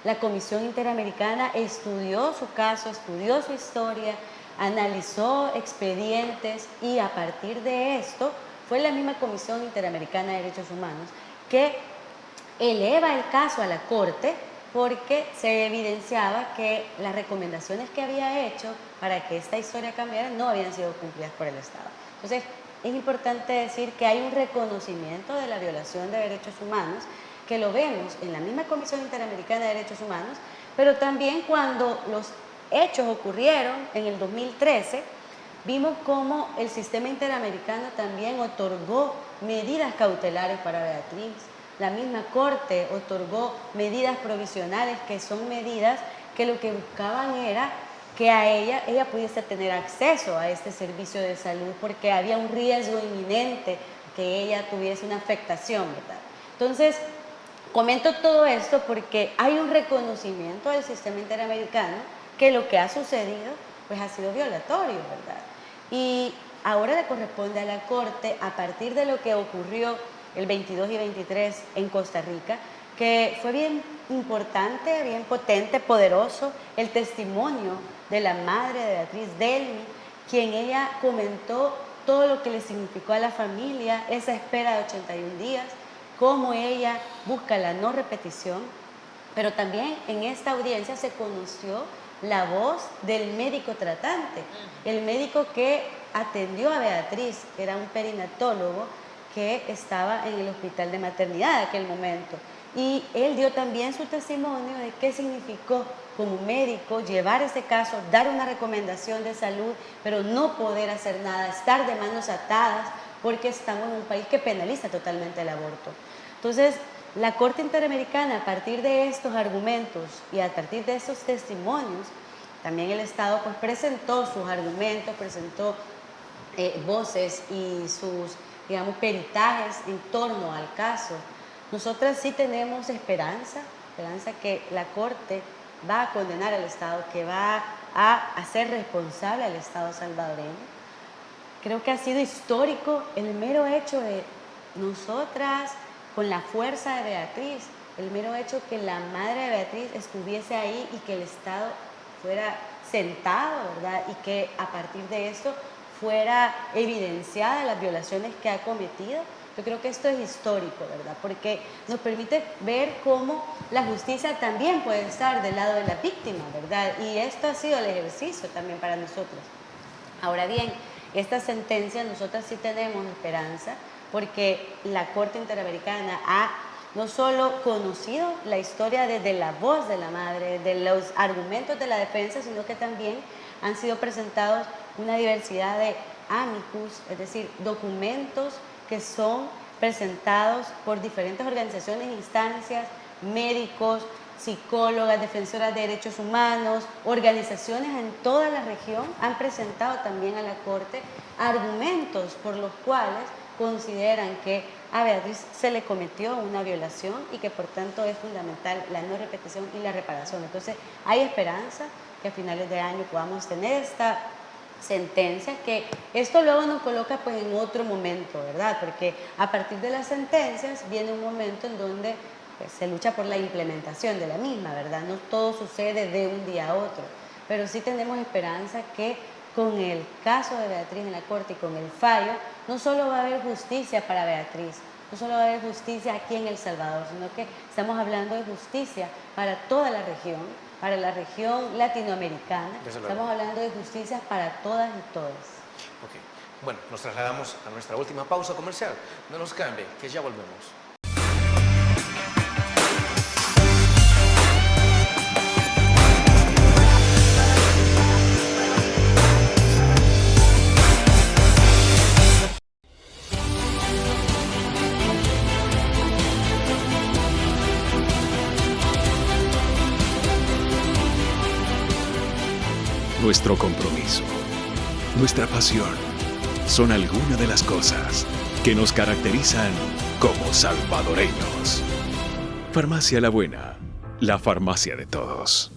La Comisión Interamericana estudió su caso, estudió su historia, analizó expedientes y a partir de esto fue la misma Comisión Interamericana de Derechos Humanos que eleva el caso a la Corte porque se evidenciaba que las recomendaciones que había hecho para que esta historia cambiara no habían sido cumplidas por el Estado. Entonces, es importante decir que hay un reconocimiento de la violación de derechos humanos, que lo vemos en la misma Comisión Interamericana de Derechos Humanos, pero también cuando los hechos ocurrieron en el 2013, vimos cómo el sistema interamericano también otorgó medidas cautelares para Beatriz. La misma Corte otorgó medidas provisionales, que son medidas que lo que buscaban era que ella pudiese tener acceso a este servicio de salud porque había un riesgo inminente que ella tuviese una afectación, ¿verdad? Entonces, comento todo esto porque hay un reconocimiento del sistema interamericano que lo que ha sucedido pues ha sido violatorio, ¿verdad? Y ahora le corresponde a la Corte, a partir de lo que ocurrió el 22 y 23 en Costa Rica, que fue bien importante, bien potente, poderoso, el testimonio de la madre de Beatriz, Delmi, quien ella comentó todo lo que le significó a la familia esa espera de 81 días, cómo ella busca la no repetición, pero también en esta audiencia se conoció la voz del médico tratante, el médico que atendió a Beatriz, era un perinatólogo que estaba en el hospital de maternidad en aquel momento. Y él dio también su testimonio de qué significó como médico llevar este caso, dar una recomendación de salud, pero no poder hacer nada, estar de manos atadas, porque estamos en un país que penaliza totalmente el aborto. Entonces, la Corte Interamericana, a partir de estos argumentos y a partir de estos testimonios, también el Estado pues presentó sus argumentos, presentó voces y sus, digamos, peritajes en torno al caso. Nosotras sí tenemos esperanza que la Corte va a condenar al Estado, que va a hacer responsable al Estado salvadoreño. Creo que ha sido histórico el mero hecho de nosotras, con la fuerza de Beatriz, el mero hecho que la madre de Beatriz estuviese ahí y que el Estado fuera sentado, ¿verdad? Y que a partir de esto fuera evidenciada las violaciones que ha cometido. Yo creo que esto es histórico, ¿verdad? Porque nos permite ver cómo la justicia también puede estar del lado de la víctima, ¿verdad? Y esto ha sido el ejercicio también para nosotros. Ahora bien, esta sentencia nosotras sí tenemos esperanza porque la Corte Interamericana ha no solo conocido la historia desde la voz de la madre, de los argumentos de la defensa, sino que también han sido presentados una diversidad de amicus, es decir, documentos que son presentados por diferentes organizaciones e instancias, médicos, psicólogas, defensoras de derechos humanos, organizaciones en toda la región han presentado también a la Corte argumentos por los cuales consideran que a Beatriz se le cometió una violación y que por tanto es fundamental la no repetición y la reparación. Entonces hay esperanza que a finales de año podamos tener esta sentencia, que esto luego nos coloca pues en otro momento, ¿verdad? Porque a partir de las sentencias viene un momento en donde pues, se lucha por la implementación de la misma, ¿verdad? No todo sucede de un día a otro, pero sí tenemos esperanza que con el caso de Beatriz en la Corte y con el fallo, no solo va a haber justicia para Beatriz, no solo va a haber justicia aquí en El Salvador, sino que estamos hablando de justicia para toda la región, para la región latinoamericana. Estamos hablando de justicia para todas y todos. Okay. Bueno, nos trasladamos a nuestra última pausa comercial. No nos cambie, que ya volvemos. Nuestro compromiso, nuestra pasión, son algunas de las cosas que nos caracterizan como salvadoreños. Farmacia La Buena, la farmacia de todos.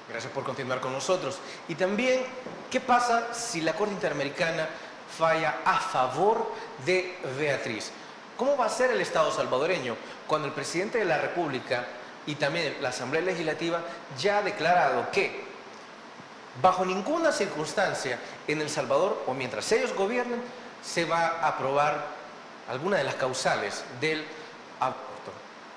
Gracias por continuar con nosotros. Y también, ¿qué pasa si la Corte Interamericana falla a favor de Beatriz? ¿Cómo va a ser el Estado salvadoreño cuando el presidente de la República y también la Asamblea Legislativa ya ha declarado que bajo ninguna circunstancia en El Salvador, o mientras ellos gobiernen, se va a aprobar alguna de las causales del aborto?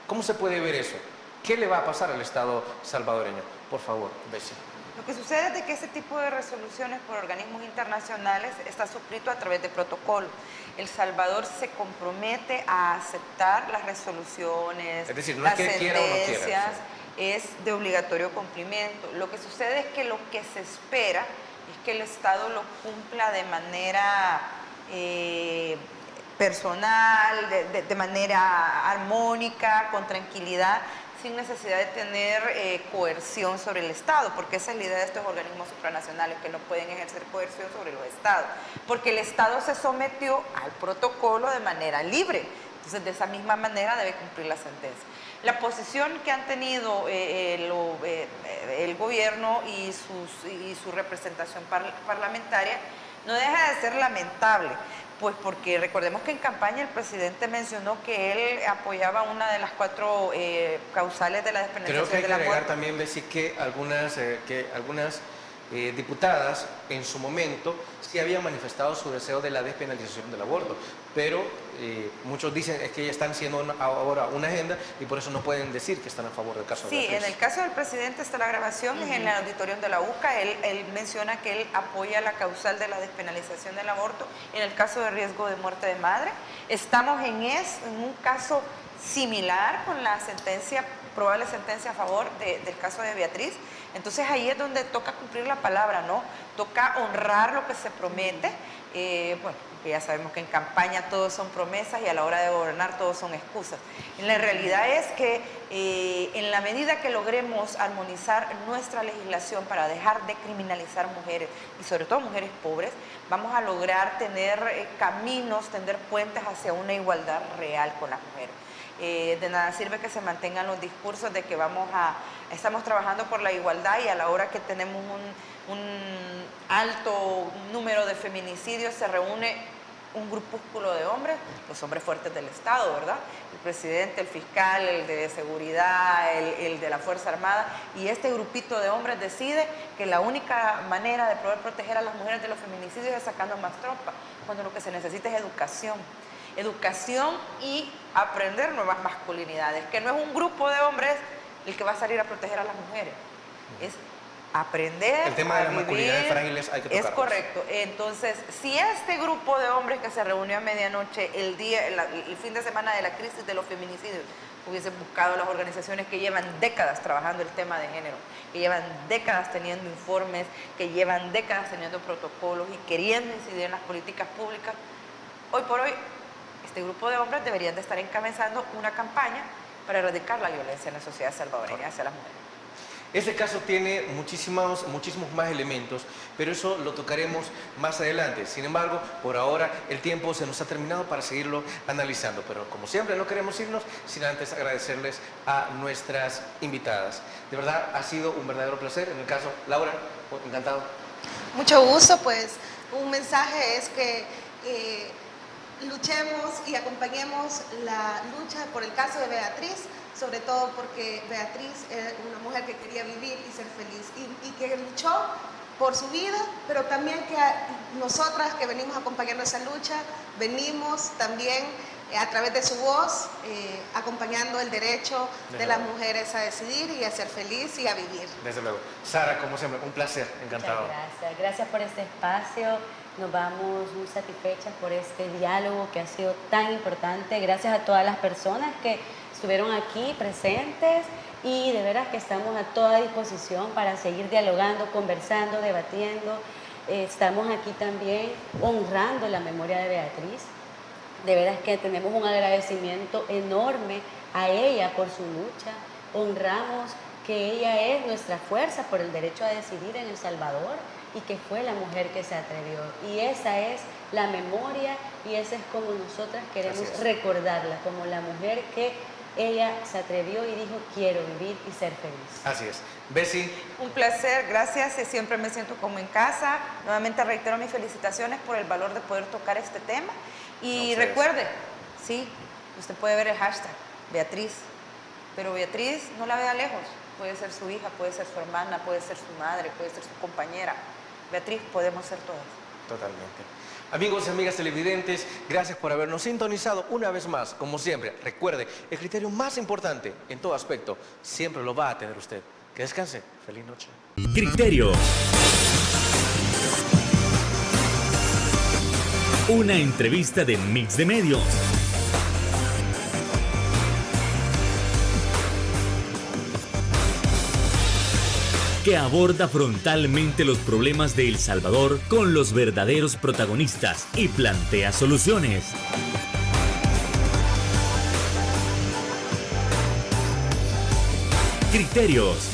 ¿Cómo se puede ver eso? ¿Qué le va a pasar al Estado salvadoreño? Por favor, Bessie. Lo que sucede es de que ese tipo de resoluciones por organismos internacionales está suscrito a través de protocolo. El Salvador se compromete a aceptar las resoluciones, es decir, no las es que quiera o no quiera, sentencias, es de obligatorio cumplimiento. Lo que sucede es que lo que se espera es que el Estado lo cumpla de manera personal, de manera armónica, con tranquilidad, sin necesidad de tener coerción sobre el Estado, porque esa es la idea de estos organismos supranacionales, que no pueden ejercer coerción sobre los Estados, porque el Estado se sometió al protocolo de manera libre, entonces de esa misma manera debe cumplir la sentencia. La posición que han tenido el gobierno y su representación parlamentaria no deja de ser lamentable, pues porque recordemos que en campaña el presidente mencionó que él apoyaba una de las 4 causales de la despenalización. Creo que hay que del agregar aborto. también, Bessie, que algunas diputadas en su momento sí habían manifestado su deseo de la despenalización del aborto, pero muchos dicen es que ellas están haciendo ahora una agenda y por eso no pueden decir que están a favor del caso de Beatriz. Sí, en el caso del presidente está la grabación, en el auditorium de la UCA, él menciona que él apoya la causal de la despenalización del aborto en el caso de riesgo de muerte de madre. Estamos en un caso similar con la probable sentencia a favor del caso de Beatriz. Entonces ahí es donde toca cumplir la palabra, ¿no? Toca honrar lo que se promete. Bueno, que ya sabemos que en campaña todos son promesas y a la hora de gobernar todos son excusas. La realidad es que en la medida que logremos armonizar nuestra legislación para dejar de criminalizar mujeres y sobre todo mujeres pobres, vamos a lograr tener caminos, tender puentes hacia una igualdad real con las mujeres. De nada sirve que se mantengan los discursos de que estamos trabajando por la igualdad, y a la hora que tenemos un alto número de feminicidios se reúne un grupúsculo de hombres, los hombres fuertes del Estado, ¿verdad? El presidente, el fiscal, el de seguridad, el de la Fuerza Armada, y este grupito de hombres decide que la única manera de poder proteger a las mujeres de los feminicidios es sacando más tropas, cuando lo que se necesita es educación y aprender nuevas masculinidades, que no es un grupo de hombres el que va a salir a proteger a las mujeres, es aprender el tema de las masculinidades frágiles hay que tocarlo. Es correcto. Entonces, si este grupo de hombres que se reunió a medianoche el fin de semana de la crisis de los feminicidios hubiesen buscado las organizaciones que llevan décadas trabajando el tema de género, que llevan décadas teniendo informes, que llevan décadas teniendo protocolos y queriendo incidir en las políticas públicas, hoy por hoy este grupo de hombres deberían de estar encabezando una campaña para erradicar la violencia en la sociedad salvadoreña hacia las mujeres. Este caso tiene muchísimos más elementos, pero eso lo tocaremos más adelante. Sin embargo, por ahora el tiempo se nos ha terminado para seguirlo analizando. Pero como siempre, no queremos irnos sin antes agradecerles a nuestras invitadas. De verdad, ha sido un verdadero placer. En el caso, Laura, encantado. Mucho gusto, pues un mensaje es que luchemos y acompañemos la lucha por el caso de Beatriz, sobre todo porque Beatriz es una mujer que quería vivir y ser feliz y que luchó por su vida, pero también que nosotras que venimos acompañando esa lucha, venimos también a través de su voz acompañando el derecho de las mujeres a decidir y a ser feliz y a vivir. Desde luego. Sara, como siempre, un placer, encantado. Muchas gracias por este espacio. Nos vamos muy satisfechas por este diálogo que ha sido tan importante. Gracias a todas las personas que estuvieron aquí presentes y de veras que estamos a toda disposición para seguir dialogando, conversando, debatiendo. Estamos aquí también honrando la memoria de Beatriz. De veras que tenemos un agradecimiento enorme a ella por su lucha. Honramos que ella es nuestra fuerza por el derecho a decidir en El Salvador y que fue la mujer que se atrevió. Y esa es la memoria y esa es como nosotras queremos recordarla, como la mujer que ella se atrevió y dijo quiero vivir y ser feliz. Así es. Bessie. Un placer, gracias, siempre me siento como en casa. Nuevamente reitero mis felicitaciones por el valor de poder tocar este tema. Y recuerde, sí, usted puede ver el hashtag Beatriz, pero Beatriz no la vea lejos. Puede ser su hija, puede ser su hermana, puede ser su madre, puede ser su compañera. Beatriz, podemos ser todas. Totalmente. Amigos y amigas televidentes, gracias por habernos sintonizado una vez más. Como siempre, recuerde, el criterio más importante en todo aspecto siempre lo va a tener usted. Que descanse. Feliz noche. Criterio. Una entrevista de Mix de Medios. Que aborda frontalmente los problemas de El Salvador con los verdaderos protagonistas y plantea soluciones. Criterios.